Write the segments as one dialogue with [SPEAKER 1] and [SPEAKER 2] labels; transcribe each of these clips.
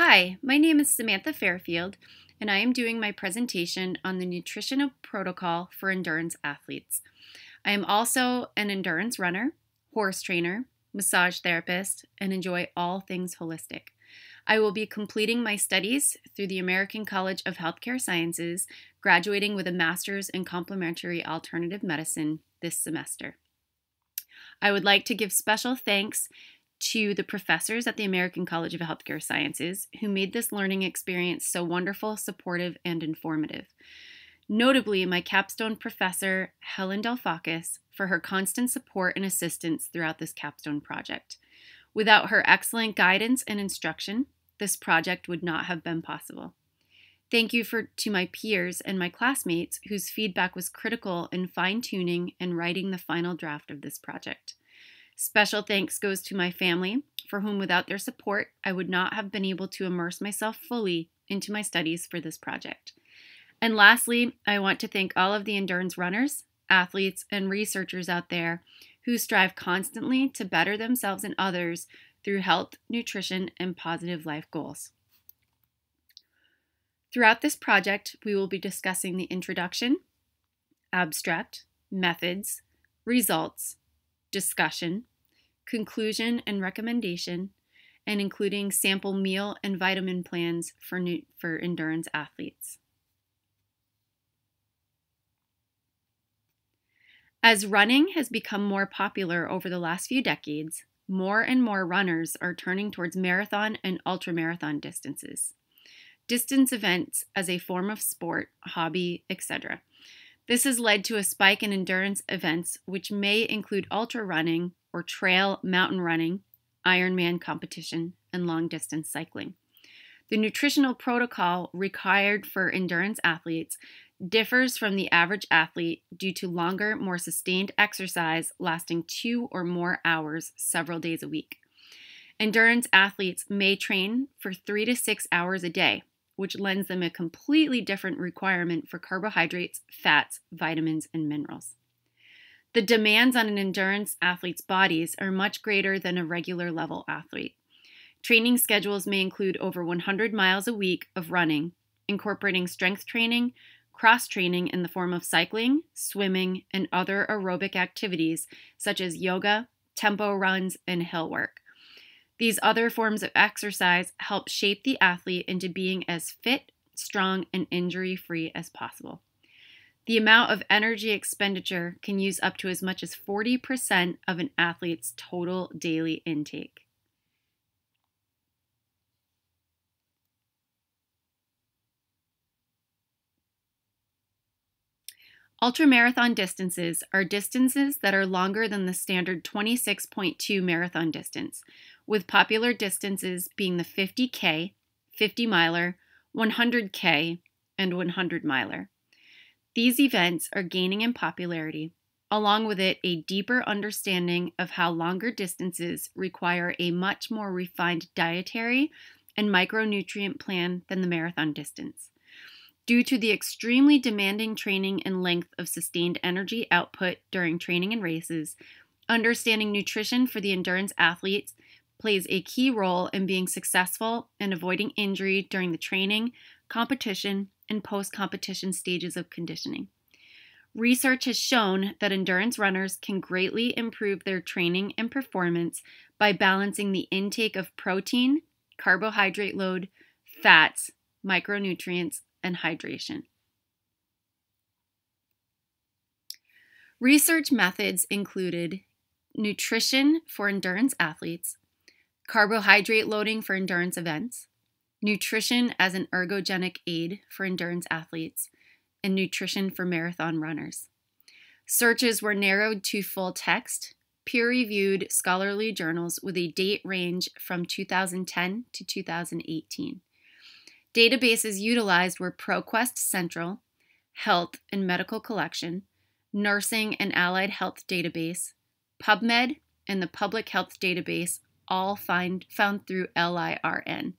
[SPEAKER 1] Hi, my name is Samantha Fairfield, and I am doing my presentation on the nutrition protocol for endurance athletes. I am also an endurance runner, horse trainer, massage therapist, and enjoy all things holistic. I will be completing my studies through the American College of Healthcare Sciences, graduating with a master's in complementary alternative medicine this semester. I would like to give special thanks to the professors at the American College of Healthcare Sciences who made this learning experience so wonderful, supportive, and informative. Notably, my capstone professor, Helen Delfakis, for her constant support and assistance throughout this capstone project. Without her excellent guidance and instruction, this project would not have been possible. Thank you to my peers and my classmates whose feedback was critical in fine-tuning and writing the final draft of this project. Special thanks goes to my family, for whom without their support, I would not have been able to immerse myself fully into my studies for this project. And lastly, I want to thank all of the endurance runners, athletes, and researchers out there who strive constantly to better themselves and others through health, nutrition, and positive life goals. Throughout this project, we will be discussing the introduction, abstract, methods, results, discussion, conclusion and recommendation, and including sample meal and vitamin plans for endurance athletes. As running has become more popular over the last few decades, more and more runners are turning towards marathon and ultramarathon distances. Distance events as a form of sport, hobby, etc. This has led to a spike in endurance events, which may include ultra running or trail mountain running, Ironman competition, and long-distance cycling. The nutritional protocol required for endurance athletes differs from the average athlete due to longer, more sustained exercise lasting 2 or more hours several days a week. Endurance athletes may train for 3 to 6 hours a day, which lends them a completely different requirement for carbohydrates, fats, vitamins, and minerals. The demands on an endurance athlete's bodies are much greater than a regular level athlete. Training schedules may include over 100 miles a week of running, incorporating strength training, cross-training in the form of cycling, swimming, and other aerobic activities such as yoga, tempo runs, and hill work. These other forms of exercise help shape the athlete into being as fit, strong, and injury-free as possible. The amount of energy expenditure can use up to as much as 40% of an athlete's total daily intake. Ultramarathon distances are distances that are longer than the standard 26.2 marathon distance, with popular distances being the 50K, 50-miler, 100K, and 100-miler. These events are gaining in popularity, along with it a deeper understanding of how longer distances require a much more refined dietary and micronutrient plan than the marathon distance. Due to the extremely demanding training and length of sustained energy output during training and races, understanding nutrition for the endurance athletes plays a key role in being successful and avoiding injury during the training, competition, and post-competition stages of conditioning. Research has shown that endurance runners can greatly improve their training and performance by balancing the intake of protein, carbohydrate load, fats, micronutrients, and hydration. Research methods included nutrition for endurance athletes, carbohydrate loading for endurance events, nutrition as an ergogenic aid for endurance athletes, and nutrition for marathon runners. Searches were narrowed to full text, peer-reviewed scholarly journals with a date range from 2010 to 2018. Databases utilized were ProQuest Central, Health and Medical Collection, Nursing and Allied Health Database, PubMed, and the Public Health Database, all found through LIRN.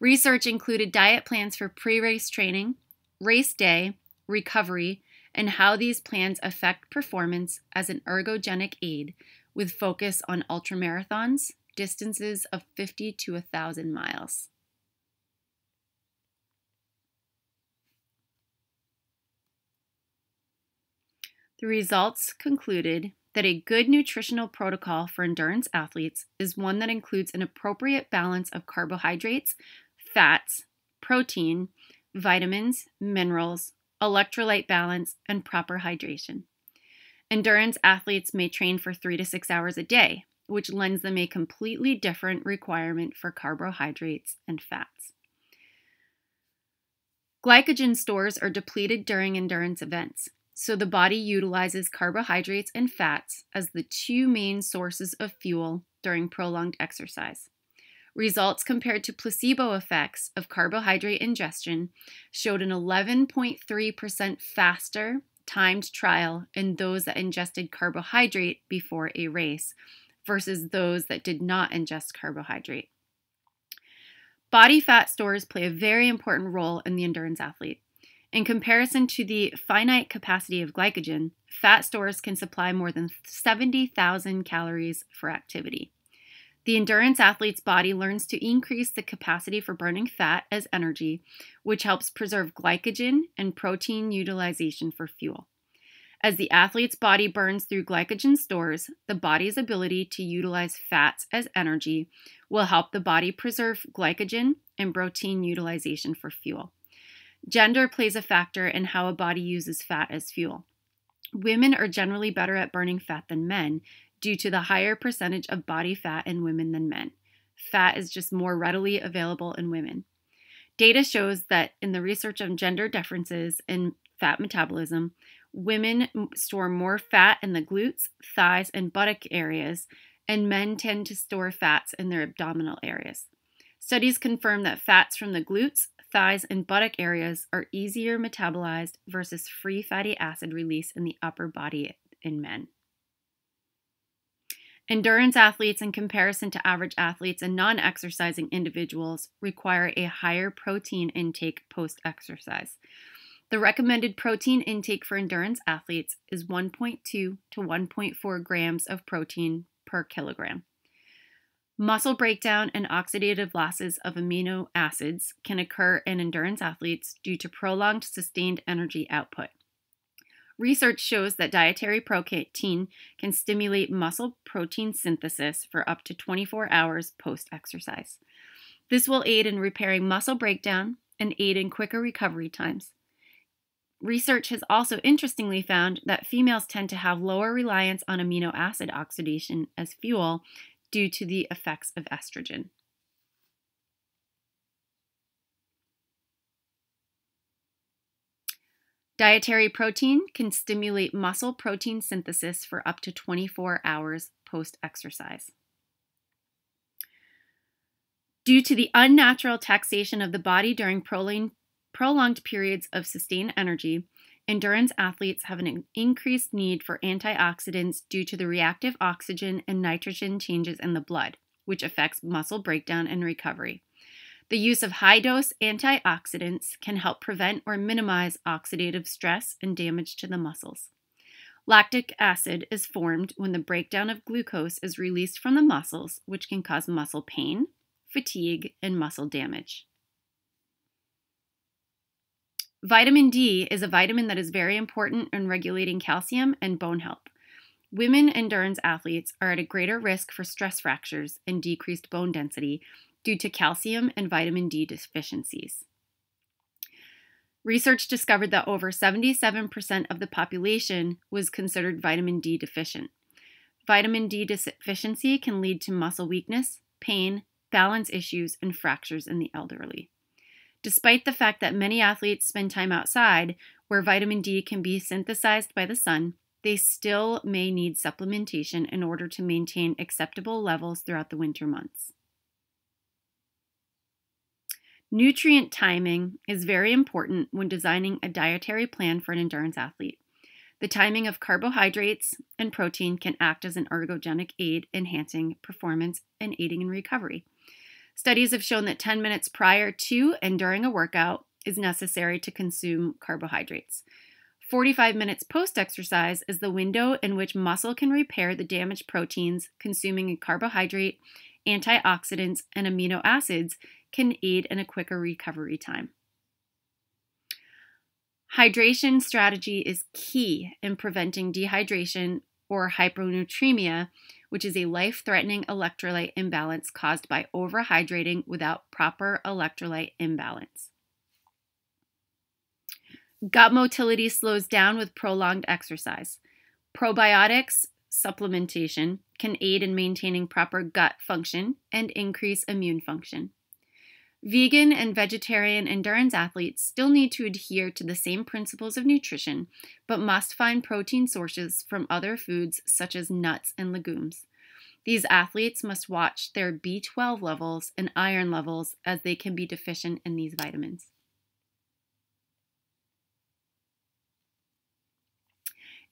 [SPEAKER 1] Research included diet plans for pre-race training, race day, recovery, and how these plans affect performance as an ergogenic aid, with focus on ultramarathons, distances of 50 to 1,000 miles. The results concluded that a good nutritional protocol for endurance athletes is one that includes an appropriate balance of carbohydrates, fats, protein, vitamins, minerals, electrolyte balance, and proper hydration. Endurance athletes may train for 3 to 6 hours a day, which lends them a completely different requirement for carbohydrates and fats. Glycogen stores are depleted during endurance events, so the body utilizes carbohydrates and fats as the two main sources of fuel during prolonged exercise. Results compared to placebo effects of carbohydrate ingestion showed an 11.3% faster timed trial in those that ingested carbohydrate before a race versus those that did not ingest carbohydrate. Body fat stores play a very important role in the endurance athlete. In comparison to the finite capacity of glycogen, fat stores can supply more than 70,000 calories for activity. The endurance athlete's body learns to increase the capacity for burning fat as energy, which helps preserve glycogen and protein utilization for fuel. As the athlete's body burns through glycogen stores, the body's ability to utilize fats as energy will help the body preserve glycogen and protein utilization for fuel. Gender plays a factor in how a body uses fat as fuel. Women are generally better at burning fat than men due to the higher percentage of body fat in women than men. Fat is just more readily available in women. Data shows that in the research on gender differences in fat metabolism, women store more fat in the glutes, thighs, and buttock areas, and men tend to store fats in their abdominal areas. Studies confirm that fats from the glutes, thighs, and buttock areas are easier metabolized versus free fatty acid release in the upper body in men. Endurance athletes, in comparison to average athletes and non-exercising individuals, require a higher protein intake post-exercise. The recommended protein intake for endurance athletes is 1.2 to 1.4 grams of protein per kilogram. Muscle breakdown and oxidative losses of amino acids can occur in endurance athletes due to prolonged sustained energy output. Research shows that dietary protein can stimulate muscle protein synthesis for up to 24 hours post-exercise. This will aid in repairing muscle breakdown and aid in quicker recovery times. Research has also interestingly found that females tend to have lower reliance on amino acid oxidation as fuel due to the effects of estrogen. Dietary protein can stimulate muscle protein synthesis for up to 24 hours post-exercise. Due to the unnatural taxation of the body during prolonged periods of sustained energy, endurance athletes have an increased need for antioxidants due to the reactive oxygen and nitrogen changes in the blood, which affects muscle breakdown and recovery. The use of high-dose antioxidants can help prevent or minimize oxidative stress and damage to the muscles. Lactic acid is formed when the breakdown of glucose is released from the muscles, which can cause muscle pain, fatigue, and muscle damage. Vitamin D is a vitamin that is very important in regulating calcium and bone health. Women endurance athletes are at a greater risk for stress fractures and decreased bone density due to calcium and vitamin D deficiencies. Research discovered that over 77% of the population was considered vitamin D deficient. Vitamin D deficiency can lead to muscle weakness, pain, balance issues, and fractures in the elderly. Despite the fact that many athletes spend time outside where vitamin D can be synthesized by the sun, they still may need supplementation in order to maintain acceptable levels throughout the winter months. Nutrient timing is very important when designing a dietary plan for an endurance athlete. The timing of carbohydrates and protein can act as an ergogenic aid, enhancing performance and aiding in recovery. Studies have shown that 10 minutes prior to and during a workout is necessary to consume carbohydrates. 45 minutes post-exercise is the window in which muscle can repair the damaged proteins. Consuming a carbohydrate, antioxidants, and amino acids can aid in a quicker recovery time. Hydration strategy is key in preventing dehydration or hyponatremia, which is a life-threatening electrolyte imbalance caused by overhydrating without proper electrolyte imbalance. Gut motility slows down with prolonged exercise. Probiotics supplementation can aid in maintaining proper gut function and increase immune function. Vegan and vegetarian endurance athletes still need to adhere to the same principles of nutrition, but must find protein sources from other foods such as nuts and legumes. These athletes must watch their B12 levels and iron levels as they can be deficient in these vitamins.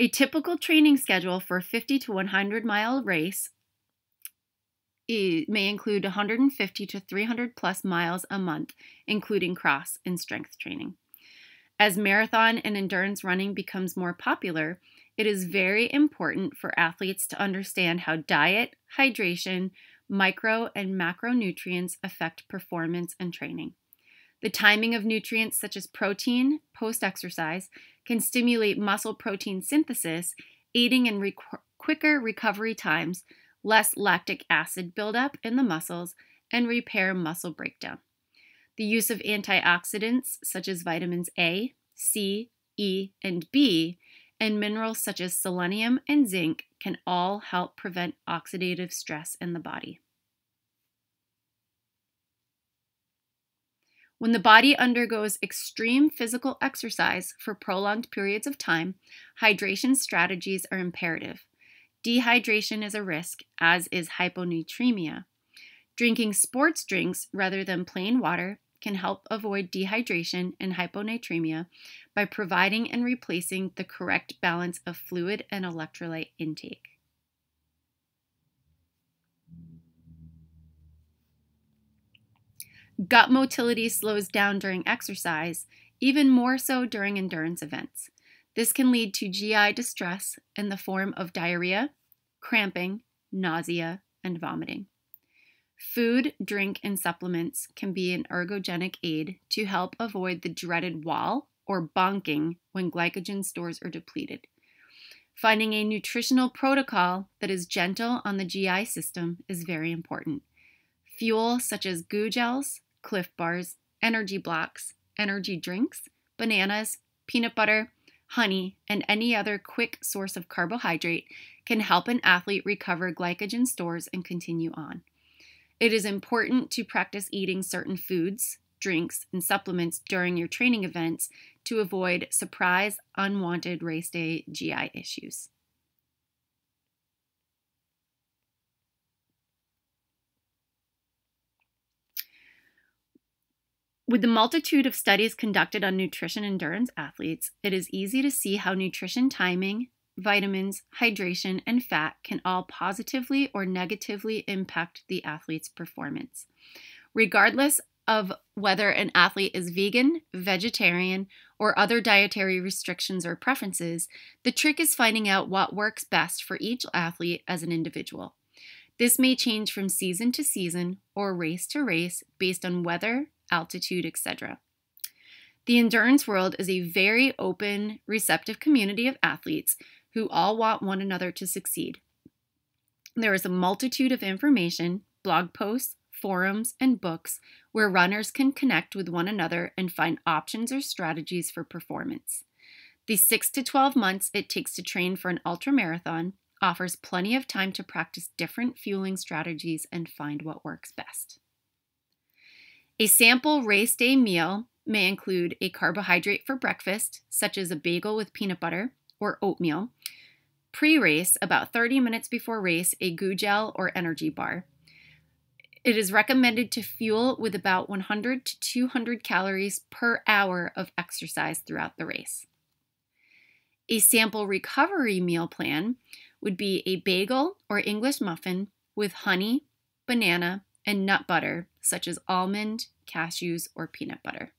[SPEAKER 1] A typical training schedule for a 50 to 100 mile race may include 150 to 300 plus miles a month, including cross and strength training. As marathon and endurance running becomes more popular, it is very important for athletes to understand how diet, hydration, micro and macronutrients affect performance and training. The timing of nutrients such as protein post-exercise can stimulate muscle protein synthesis, aiding in quicker recovery times, less lactic acid buildup in the muscles, and repair muscle breakdown. The use of antioxidants such as vitamins A, C, E, and B, and minerals such as selenium and zinc can all help prevent oxidative stress in the body. When the body undergoes extreme physical exercise for prolonged periods of time, hydration strategies are imperative. Dehydration is a risk, as is hyponatremia. Drinking sports drinks rather than plain water can help avoid dehydration and hyponatremia by providing and replacing the correct balance of fluid and electrolyte intake. Gut motility slows down during exercise, even more so during endurance events. This can lead to GI distress in the form of diarrhea, cramping, nausea, and vomiting. Food, drink, and supplements can be an ergogenic aid to help avoid the dreaded wall or bonking when glycogen stores are depleted. Finding a nutritional protocol that is gentle on the GI system is very important. Fuel such as goo gels, Cliff Bars, energy blocks, energy drinks, bananas, peanut butter, honey, and any other quick source of carbohydrate can help an athlete recover glycogen stores and continue on. It is important to practice eating certain foods, drinks, and supplements during your training events to avoid surprise, unwanted race day GI issues. With the multitude of studies conducted on nutrition endurance athletes, it is easy to see how nutrition timing, vitamins, hydration, and fat can all positively or negatively impact the athlete's performance. Regardless of whether an athlete is vegan, vegetarian, or other dietary restrictions or preferences, the trick is finding out what works best for each athlete as an individual. This may change from season to season or race to race based on weather, altitude, etc. The endurance world is a very open, receptive community of athletes who all want one another to succeed. There is a multitude of information, blog posts, forums, and books where runners can connect with one another and find options or strategies for performance. The 6 to 12 months it takes to train for an ultramarathon offers plenty of time to practice different fueling strategies and find what works best. A sample race day meal may include a carbohydrate for breakfast, such as a bagel with peanut butter or oatmeal. Pre-race, about 30 minutes before race, a goo gel or energy bar. It is recommended to fuel with about 100 to 200 calories per hour of exercise throughout the race. A sample recovery meal plan would be a bagel or English muffin with honey, banana, and nut butter, such as almond, cashews, or peanut butter.